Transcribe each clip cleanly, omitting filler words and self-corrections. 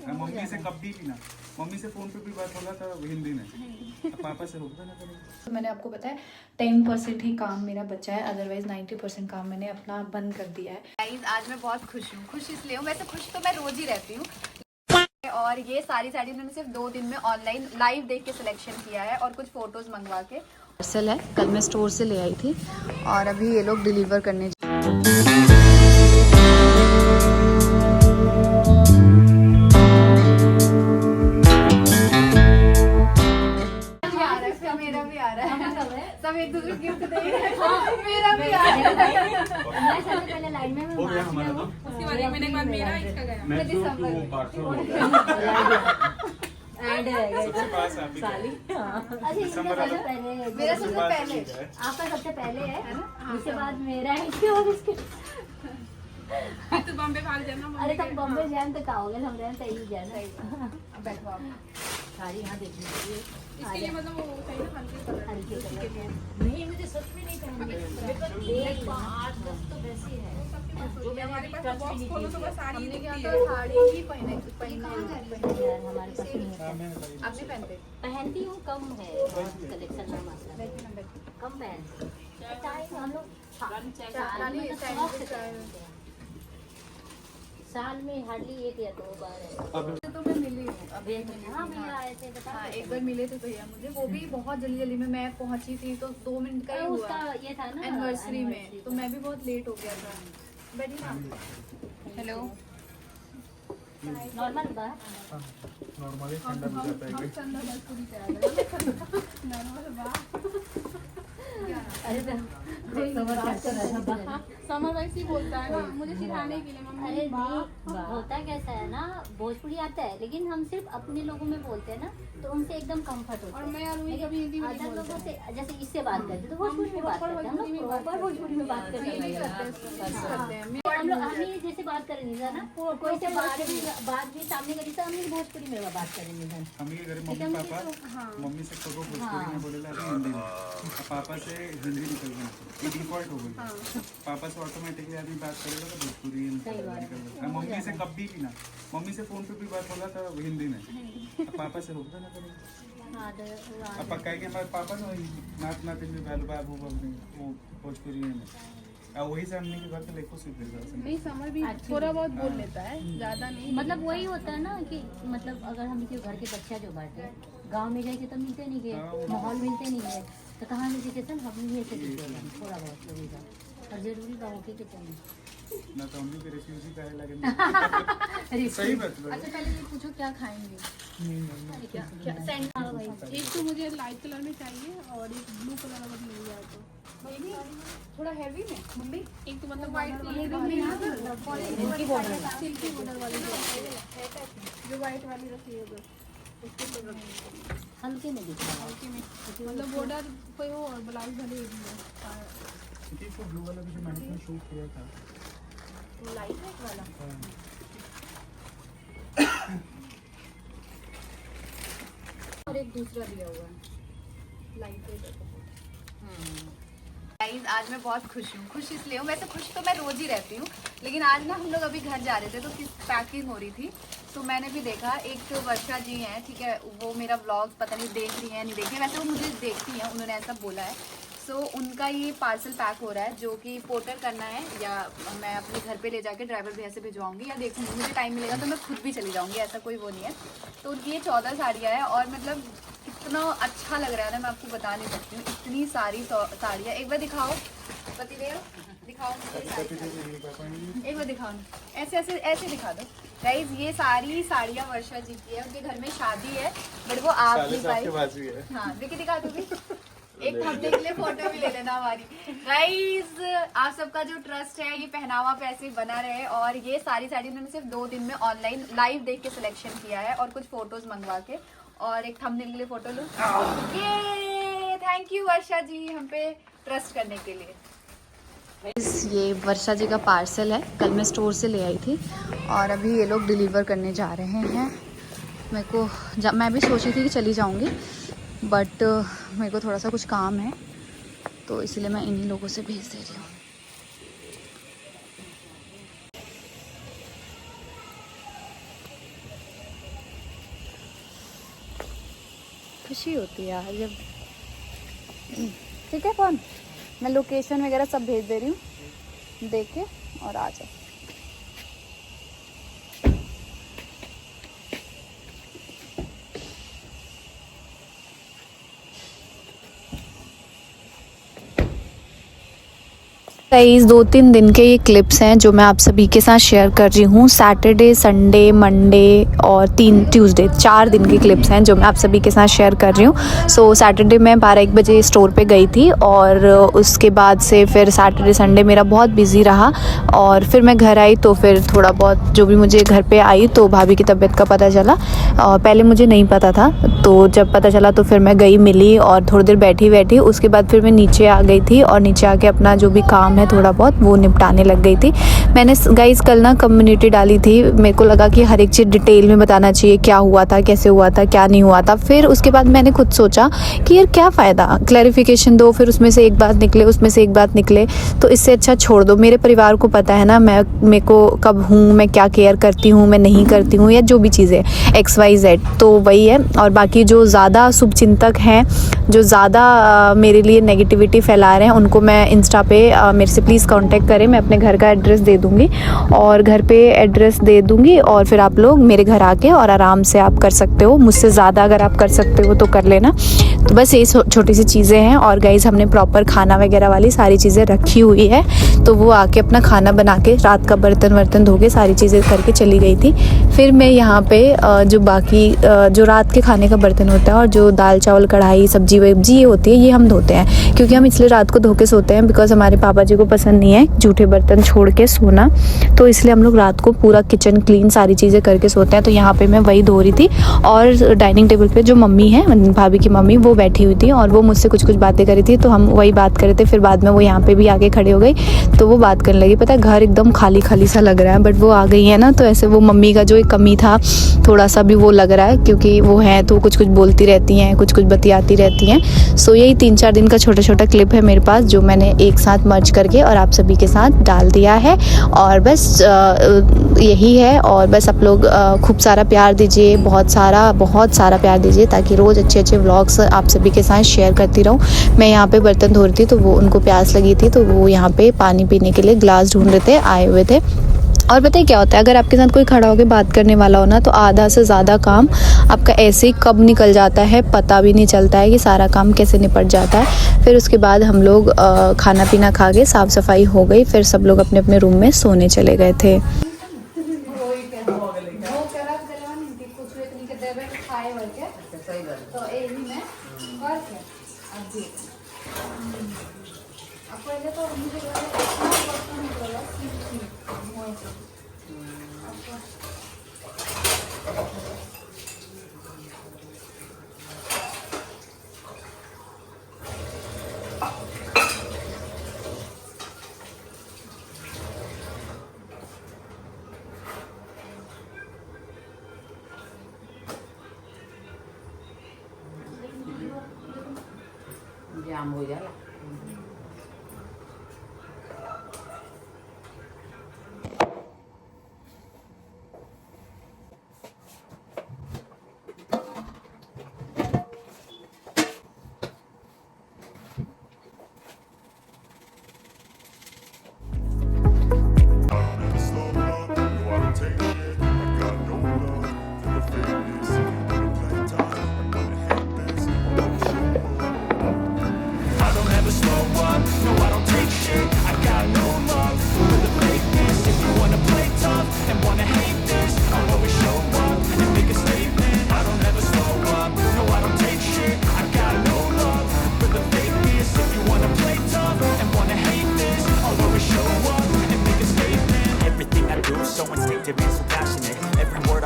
Mummy से कभी भी ना, मम्मी से फोन पे भी बात होगा तो हिंदी में, पापा से होगा ना करेंगे। तो मैंने आपको बताया 10% ही काम मेरा बचा है, अदरवाइज 90% काम मैंने अपना बंद कर दिया है। गाइस आज मैं बहुत खुश हूँ। खुश इसलिए हूँ, वैसे खुश तो मैं रोज ही रहती हूँ, और ये सारी साड़ी उन्होंने सिर्फ 2 दिन में ऑनलाइन लाइव देख के सिलेक्शन किया है और कुछ फोटोज मंगवा के। पार्सल है, कल मैं स्टोर से ले आई थी और अभी ये लोग डिलीवर करने मेरा भी आ रहा है, सब एक दूसरे को गिफ्ट दे रहे हैं। मेरा भी आ रहा है। मैं सबसे पहले लाइन में हो गया हमारा तो, उसके बाद एक महीने बाद मेरा इसका गया। मैं तो वो पार्सल हो गया ऐड है सबसे पास आप ही साली। अच्छा इसका दिसंबर सबसे पहले मेरा सबसे पहले आपका सबसे पहले है ना, उसके बाद मेरा है, इसके बाद इसके। तो बॉम्बे भाग जाना। अरे तुम बॉम्बे जान तो कहोगे, हम रहन सही जाना। बैठो आप। साड़ी यहाँ देखनी चाहिए इसके लिए मतलब वो चाहिए ना हल्के कलर। हल्के कलर। नहीं मुझे सच में नहीं पहननी, एक 8-10 तो वैसे है जो मैंने हमारे अभी पास टच भी बॉक्स नहीं खोलो की। तो बस साड़ी हमने क्या दिखती तो है। साड़ी ही पहने यार हमारे पास नहीं होता। आप नहीं पहनते? पहनती हूँ, कम है कलेक्शन में मात्रा, कम पहनती हूँ। टाइम हम लोग साल में हार्डली 1 या 2 बार है। तो मैं मिली हूँ अभी हाँ भैया आए थे, बता। हाँ एक बार मिले थे भैया मुझे, वो भी बहुत जल्दी जल्दी में। मैं पहुंची थी तो 2 मिनट का ही हुआ उसका ये था ना एनिवर्सरी में, तो मैं भी बहुत लेट हो गया था। बैठिए ना। हेलो नॉर्मल बात। नॉर्मली ठंडा हो जाता है कि ठंडा बस पूरी तैयार नॉर्मल बात। अरे समर वैसे ही बोलता है ना मुझे सिखाने के लिए मम्मी। अरे नहीं, होता कैसा है ना, भोजपुरी आता है लेकिन हम सिर्फ अपने लोगों में बोलते हैं ना, तो उनसे एकदम कंफर्ट होता और है। मैं और वही कभी हिंदी में नहीं अदर बोलते लोगों से जैसे इससे बात करते तो भोजपुरी में बात करते हैं, हम लोग प्रॉपर भोजपुरी में बात करते हैं। हम लोग हम ही जैसे बात करें निशा ना, कोई से बात भी सामने करी तो हम ही भोजपुरी में बात करें निशा। हम ये घर मम्मी पापा, मम्मी से कहो भोजपुरी में बोलेला अभी हिंदी में, और पापा से हिंदी निकल गई, ये डिफॉल्ट हो गई। पापा से ऑटोमेटिकली आदमी बात करेगा तो भोजपुरी ही निकल। मम्मी से कभी भी ना, मम्मी से फोन पे भी बात होगा तो हिंदी में, पापा से होगा ना करेंगे। अब पक्का है कि हमारे पापा ना नात नातिन में बैल बाबू वो भोजपुरी में, और वही से हमने के घर से लेको सीख गए। नहीं समर भी थोड़ा बहुत बोल लेता है, ज्यादा नहीं। मतलब वही होता है ना कि मतलब अगर हम के घर के बच्चा जो बांटे गांव में जाके तो मिलते नहीं गए, माहौल मिलते नहीं है, तो कहाँ से सीखे हम ही से सीखेगा थोड़ा बहुत लगेगा, और जरूरी बाबू के चलना ना तो हमने भी रेसिपी का लगे। सही बात है। अच्छा पहले ये पूछो क्या खाएंगे? क्या सेंड? एक तो मुझे लाइट कलर में चाहिए और एक ब्लू कलर अगर मिल जाए तो। मम्मी थोड़ा हैवी में मम्मी। एक तो मतलब वाइट इनकी बॉर्डर सिल्की बॉर्डर वाली जो वाइट वाली रखी है उधर, उसके तो हल्के में दिख रहा है। हल्के में मतलब बॉर्डर कोई हो और ब्लाउज भले इसको ब्लू वाला भी जो मैंने शूट किया था, लाइट वेट वाला। और एक दूसरा दिया हुआ है लाइट वेट। गाइस आज मैं बहुत खुश हूँ। खुश इसलिए हूँ, वैसे खुश तो मैं रोज ही रहती हूँ, लेकिन आज ना हम लोग अभी घर जा रहे थे तो पैकिंग हो रही थी, तो मैंने भी देखा एक वर्षा जी हैं, ठीक है, वो मेरा व्लॉग पता नहीं देख रही हैं नहीं देख रही हैं, वैसे वो मुझे देखती हैं, उन्होंने ऐसा बोला है। सो उनका ये पार्सल पैक हो रहा है जो कि पोर्टर करना है, या मैं अपने घर पे ले जाके ड्राइवर भैया से भिजवाऊंगी, या देखूंगी मुझे टाइम मिलेगा तो मैं खुद भी चली जाऊंगी, ऐसा कोई वो नहीं है। तो उनकी ये 14 साड़ियाँ हैं और मतलब इतना अच्छा लग रहा है ना, मैं आपको बता नहीं सकती हूँ, इतनी सारी साड़ियाँ। एक बार दिखाओ पति देव, दिखाओ एक बार दिखाओ, ऐसे ऐसे ऐसे दिखा दो गाइज। ये सारी साड़ियाँ वर्षा जी की है, उनके घर में शादी है बट वो आप नहीं पाई। हाँ देखिए दिखा दो भी, एक हफ्ते के लिए फोटो भी ले लेना हमारी। गाइज आप सबका जो ट्रस्ट है ये पहनावा पे ऐसे ही बना रहे, और ये सारी साड़ी उन्होंने सिर्फ 2 दिन में ऑनलाइन लाइव देख के सिलेक्शन किया है और कुछ फोटोज मंगवा के, और एक थंबनेल के लिए फोटो लूं। ये थैंक यू वर्षा जी हम पे ट्रस्ट करने के लिए। ये वर्षा जी का पार्सल है, कल मैं स्टोर से ले आई थी और अभी ये लोग डिलीवर करने जा रहे हैं। मेरे को मैं भी सोची थी कि चली जाऊंगी, बट मेरे को थोड़ा सा कुछ काम है तो इसलिए मैं इन्हीं लोगों से भेज दे रही हूँ। खुशी होती है यार जब। ठीक है कौन, मैं लोकेशन वगैरह सब भेज दे रही हूँ, देखे और आ जाओ। गाइस 2-3 दिन के ये क्लिप्स हैं जो मैं आप सभी के साथ शेयर कर रही हूँ। सैटरडे, संडे, मंडे और 3 ट्यूसडे, 4 दिन के क्लिप्स हैं जो मैं आप सभी के साथ शेयर कर रही हूँ। सो सैटरडे मैं 12-1 बजे स्टोर पे गई थी और उसके बाद से फिर सैटरडे संडे मेरा बहुत बिजी रहा और फिर मैं घर आई तो फिर थोड़ा बहुत जो भी मुझे घर पे आई तो भाभी की तबीयत का पता चला। पहले मुझे नहीं पता था, तो जब पता चला तो फिर मैं गई, मिली और थोड़ी देर बैठी। उसके बाद फिर मैं नीचे आ गई थी और नीचे आके अपना जो भी काम है थोड़ा बहुत वो निपटाने लग गई थी। मैंने गाइस कल ना कम्युनिटी डाली थी, मेरे को लगा कि हर एक चीज़ डिटेल में बताना चाहिए, क्या हुआ था, कैसे हुआ था, क्या नहीं हुआ था। फिर उसके बाद मैंने खुद सोचा कि यार क्या फ़ायदा, क्लैरिफिकेशन दो, फिर उसमें से एक बात निकले, उसमें से एक बात निकले, तो इससे अच्छा छोड़ दो। मेरे परिवार को पता है ना मेरे को कब हूँ, मैं क्या केयर करती हूँ, मैं नहीं करती हूँ, या जो भी चीज़ें XYZ, तो वही है। और बाकी जो ज़्यादा शुभचिंतक हैं, जो ज़्यादा मेरे लिए नेगेटिविटी फैला रहे हैं, उनको मैं इंस्टा पे मेरे से प्लीज़ कांटेक्ट करें। मैं अपने घर का एड्रेस दे दूँगी और घर पे एड्रेस दे दूँगी और फिर आप लोग मेरे घर आके और आराम से आप कर सकते हो। मुझसे ज़्यादा अगर आप कर सकते हो तो कर लेना। तो बस ये छोटी सी चीज़ें हैं। और गाइस हमने प्रॉपर खाना वगैरह वाली सारी चीज़ें रखी हुई है, तो वो आके अपना खाना बना के रात का बर्तन धो के सारी चीज़ें करके चली गई थी। फिर मैं यहाँ पे जो बाकी जो रात के खाने का बर्तन होता है और जो दाल चावल कढ़ाई सब्जी वब्जी ये होती है, ये हम धोते हैं, क्योंकि हम इसलिए रात को धो के सोते हैं बिकॉज हमारे पापा जी को पसंद नहीं है जूठे बर्तन छोड़ के सोना, तो इसलिए हम लोग रात को पूरा किचन क्लीन सारी चीज़ें करके सोते हैं। तो यहाँ पे मैं वही धो रही थी और डाइनिंग टेबल पे जो मम्मी है, भाभी की मम्मी, वो बैठी हुई थी और वो मुझसे कुछ बातें करी थी, तो हम वही बात कर रहे थे। फिर बाद में वो यहाँ पे भी आके खड़े हो गई तो वो बात करने लगी। पता है घर एकदम खाली खाली सा लग रहा है, बट वो आ गई है ना, तो ऐसे वो मम्मी का जो एक कमी था थोड़ा सा भी वो लग रहा है, क्योंकि वो है तो कुछ बोलती रहती हैं, कुछ बतियाती रहती हैं। सो यही 3-4 दिन का छोटा क्लिप है मेरे पास जो मैंने एक साथ मर्ज करके और आप सभी के साथ डाल दिया है। और बस यही है। और बस आप लोग खूब सारा प्यार दीजिए, बहुत सारा प्यार दीजिए, ताकि रोज़ अच्छे व्लॉग्स आप सभी के साथ शेयर करती रहूँ। मैं यहाँ पे बर्तन धो रही थी तो वो उनको प्यास लगी थी, तो वो यहाँ पे पानी पीने के लिए ग्लास ढूंढ रहे थे, आए हुए थे। और पता है क्या होता है, अगर आपके साथ कोई खड़ा होकर बात करने वाला हो ना, तो आधा से ज़्यादा काम आपका ऐसे ही कब निकल जाता है पता भी नहीं चलता है कि सारा काम कैसे निपट जाता है। फिर उसके बाद हम लोग खाना पीना खा के साफ़ सफाई हो गई, फिर सब लोग अपने अपने रूम में सोने चले गए थे। जाम हो जाला।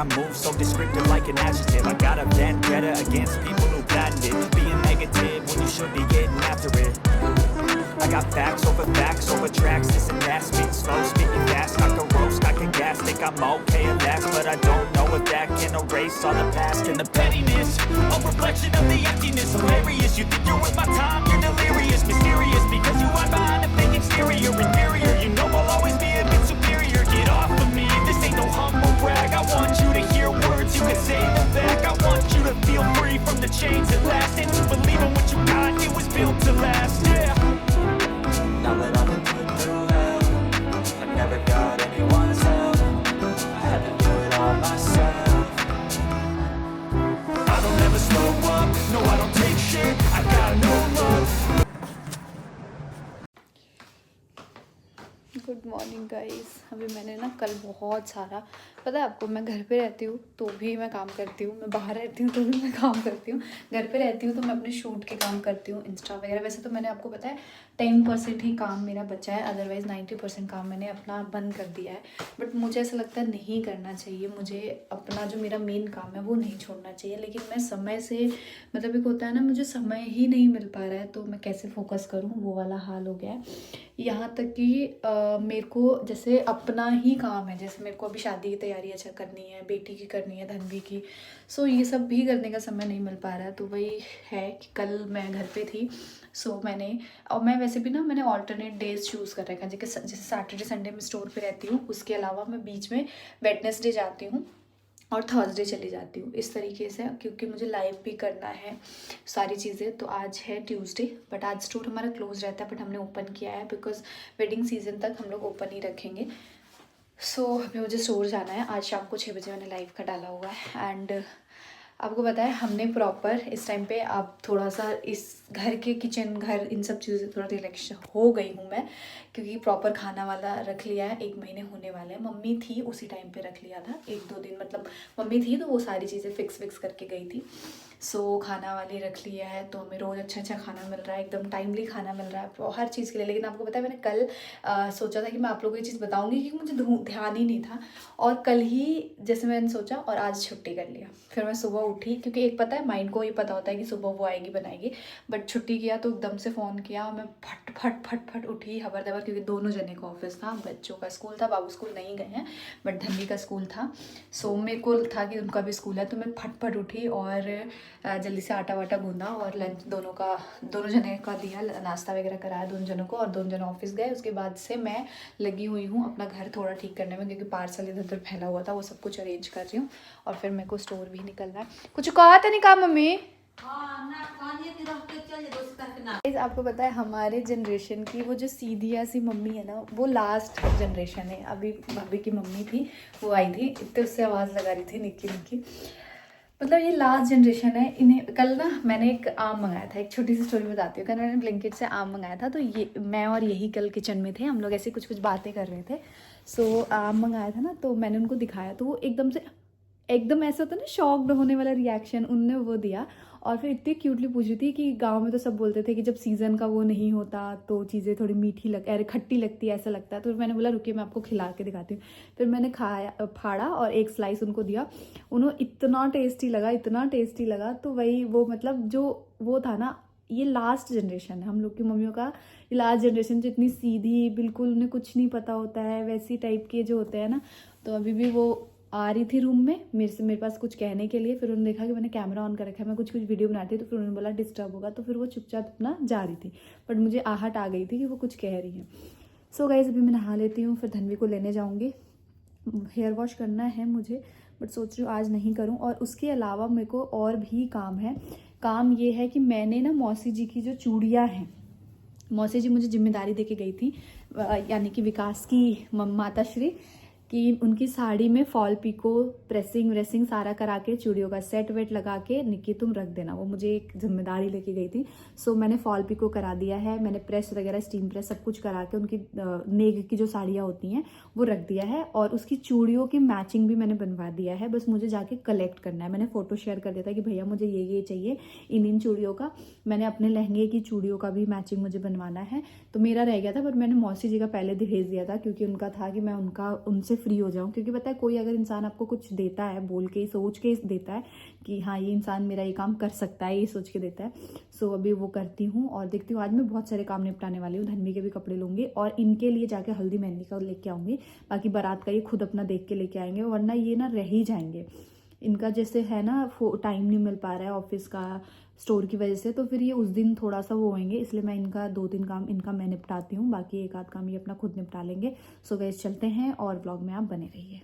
Move so descriptive like an adjective. I got a vendetta against people who patented being negative when you should be getting after it. I got facts over tracks. This and that, spitting slow, spitting fast. I can roast, I can gas, think I'm okay and that's, but I don't know if that can erase all the past and the pettiness. A reflection of the emptiness, hilarious. You think you're worth my time, you're delirious, mysterious, because you hide behind a fake exterior, inferior. You know I'll always be a bit superior. Get off of me, this ain't no humble brag. I want you to hear words, you can say them back. I want you to feel free from the chains that last. Guys अभी मैंने ना कल बहुत सारा, पता है आपको, मैं घर पे रहती हूँ तो भी मैं काम करती हूँ, मैं बाहर रहती हूँ तो भी मैं काम करती हूँ, घर पे रहती हूँ तो मैं अपने शूट के काम करती हूँ, इंस्टा वगैरह। वैसे तो मैंने आपको पता है 10% ही काम मेरा बचा है, अदरवाइज़ 90% काम मैंने अपना बंद कर दिया है। बट मुझे ऐसा लगता है नहीं करना चाहिए, मुझे अपना जो मेरा मेन काम है वो नहीं छोड़ना चाहिए। लेकिन मैं समय से, मतलब एक होता है ना, मुझे समय ही नहीं मिल पा रहा है तो मैं कैसे फोकस करूँ, वो वाला हाल हो गया है। यहाँ तक कि मेरे को जैसे अपना ही काम है, जैसे मेरे को अभी शादी की तैयारी अच्छा करनी है, बेटी की करनी है, धनवी की, सो ये सब भी करने का समय नहीं मिल पा रहा है। तो वही है कि कल मैं घर पे थी, सो मैंने, और मैं वैसे भी ना मैंने ऑल्टरनेट डेज चूज़ कर रखा है, जैसे सैटरडे संडे में स्टोर पे रहती हूँ, उसके अलावा मैं बीच में वेडनेसडे जाती हूँ और थर्सडे चली जाती हूँ, इस तरीके से, क्योंकि मुझे लाइव भी करना है सारी चीज़ें। तो आज है ट्यूसडे, बट आज स्टोर हमारा क्लोज रहता है, बट हमने ओपन किया है बिकॉज वेडिंग सीजन तक हम लोग ओपन ही रखेंगे। सो अभी मुझे स्टोर जाना है, आज शाम को 6 बजे मैंने लाइव का डाला हुआ है। एंड आपको पता है हमने प्रॉपर इस टाइम पे अब थोड़ा सा इस घर के किचन, घर, इन सब चीज़ों से थोड़ा रिलैक्स हो गई हूँ मैं, क्योंकि प्रॉपर खाना वाला रख लिया है। 1 महीने होने वाले हैं, मम्मी थी उसी टाइम पे रख लिया था, 1-2 दिन, मतलब मम्मी थी तो वो सारी चीज़ें फिक्स करके गई थी। सो खाना वाली रख लिया है, तो हमें रोज़ अच्छा खाना मिल रहा है, एकदम टाइमली खाना मिल रहा है हर चीज़ के लिए। लेकिन आपको पता है मैंने कल सोचा था कि मैं आप लोगों को ये चीज़ बताऊँगी, क्योंकि मुझे ध्यान ही नहीं था, और कल ही जैसे मैंने सोचा और आज छुट्टी कर लिया। फिर मैं सुबह उठी, क्योंकि एक पता है माइंड को ये पता होता है कि सुबह वो आएगी बनाएगी, बट छुट्टी किया तो एकदम से फ़ोन किया, मैं फट उठी हबर दबर, क्योंकि दोनों जने का ऑफिस था, बच्चों का स्कूल था, बाबू स्कूल नहीं गए हैं बट धन्वी का स्कूल था। सो मेरे को था कि उनका भी स्कूल है, तो मैं फट उठी और जल्दी से आटा वाटा गूंदा और लंच दोनों जने का दिया, नाश्ता वगैरह कराया दोनों जनों को, और दोनों जने ऑफिस गए। उसके बाद से मैं लगी हुई हूँ अपना घर थोड़ा ठीक करने में, क्योंकि पार्सल इधर उधर फैला हुआ था, वो सब कुछ अरेंज कर रही हूँ। और फिर मेरे को स्टोर भी निकलना है। कुछ कहा था नहीं कहा मम्मी? आपको पता है हमारे जनरेशन की वो जो सीधी सी मम्मी है ना, वो लास्ट जनरेशन है। अभी भाभी की मम्मी थी, वो आई थी, इतने उससे आवाज़ लगा रही थी निक्की, मतलब ये लास्ट जनरेशन है। इन्हें कल ना मैंने एक आम मंगाया था, एक छोटी सी स्टोरी बताती हूँ। कल मैंने ब्लिंकिट से आम मंगाया था, तो ये मैं और यही कल किचन में थे, हम लोग ऐसे कुछ बातें कर रहे थे। सो आम मंगाया था ना, तो मैंने उनको दिखाया, तो वो एकदम ऐसा होता है ना, शॉक्ड होने वाला रिएक्शन उनने वो दिया। और फिर इतनी क्यूटली पूछ रही थी कि गांव में तो सब बोलते थे कि जब सीज़न का वो नहीं होता तो चीज़ें थोड़ी मीठी अरे खट्टी लगती है, ऐसा लगता है। तो मैंने बोला रुकिए मैं आपको खिला के दिखाती हूँ। फिर मैंने फाड़ा और एक स्लाइस उनको दिया, उन्हें इतना टेस्टी लगा। तो वही वो मतलब जो वो था ना, ये लास्ट जनरेशन है हम लोग की मम्मियों का, ये लास्ट जनरेशन जो इतनी सीधी, बिल्कुल उन्हें कुछ नहीं पता होता है, वैसी टाइप के जो होते हैं ना। तो अभी भी वो आ रही थी रूम में मेरे पास कुछ कहने के लिए। फिर उन्होंने देखा कि मैंने कैमरा ऑन कर रखा है, मैं कुछ वीडियो बनाती थी, तो फिर उन्होंने बोला डिस्टर्ब होगा, तो फिर वो चुपचाप अपना जा रही थी। बट मुझे आहट आ गई थी कि वो कुछ कह रही है। सो गाइस अभी मैं नहा लेती हूँ, फिर धन्वी को लेने जाऊँगी। हेयर वॉश करना है मुझे, बट सोच रही हूँ आज नहीं करूँ। और उसके अलावा मेरे को और भी काम है। काम ये है कि मैंने ना मौसी जी की जो चूड़ियाँ हैं, मौसी जी मुझे जिम्मेदारी दे के गई थी, यानी कि विकास की माताश्री, कि उनकी साड़ी में फॉल पिको, प्रेसिंग सारा करा के, चूड़ियों का सेट वेट लगा के निक्की तुम रख देना, वो मुझे एक जिम्मेदारी लेके गई थी। सो मैंने फॉल पिको करा दिया है, मैंने प्रेस वगैरह, स्टीम प्रेस सब कुछ करा के उनकी नेग की जो साड़ियाँ होती हैं वो रख दिया है। और उसकी चूड़ियों की मैचिंग भी मैंने बनवा दिया है, बस मुझे जाके कलेक्ट करना है। मैंने फ़ोटो शेयर कर दिया था कि भैया मुझे ये चाहिए इन चूड़ियों का। मैंने अपने लहंगे की चूड़ियों का भी मैचिंग मुझे बनवाना है, तो मेरा रह गया था, पर मैंने मौसी जी का पहले भेज दिया था, क्योंकि उनका था कि मैं उनसे फ्री हो जाऊं। क्योंकि पता है कोई अगर इंसान आपको कुछ देता है, बोल के सोच के देता है कि हाँ ये इंसान मेरा ये काम कर सकता है, ये सोच के देता है। सो अभी वो करती हूँ और देखती हूँ। आज मैं बहुत सारे काम निपटाने वाली हूँ, धन्वी के भी कपड़े लूँगी और इनके लिए जाके हल्दी मेहंदी का लेके आऊँगी। बाकी बारात का ये खुद अपना देख के लेके आएंगे, वरना ये ना रह ही जाएंगे। इनका जैसे है ना टाइम नहीं मिल पा रहा है ऑफिस का, स्टोर की वजह से, तो फिर ये उस दिन थोड़ा सा वो होंगे, इसलिए मैं इनका 2-3 काम इनका मैं निपटाती हूँ, बाकी एक आध काम ये अपना खुद निपटा लेंगे। सो गाइस चलते हैं और ब्लॉग में आप बने रहिए।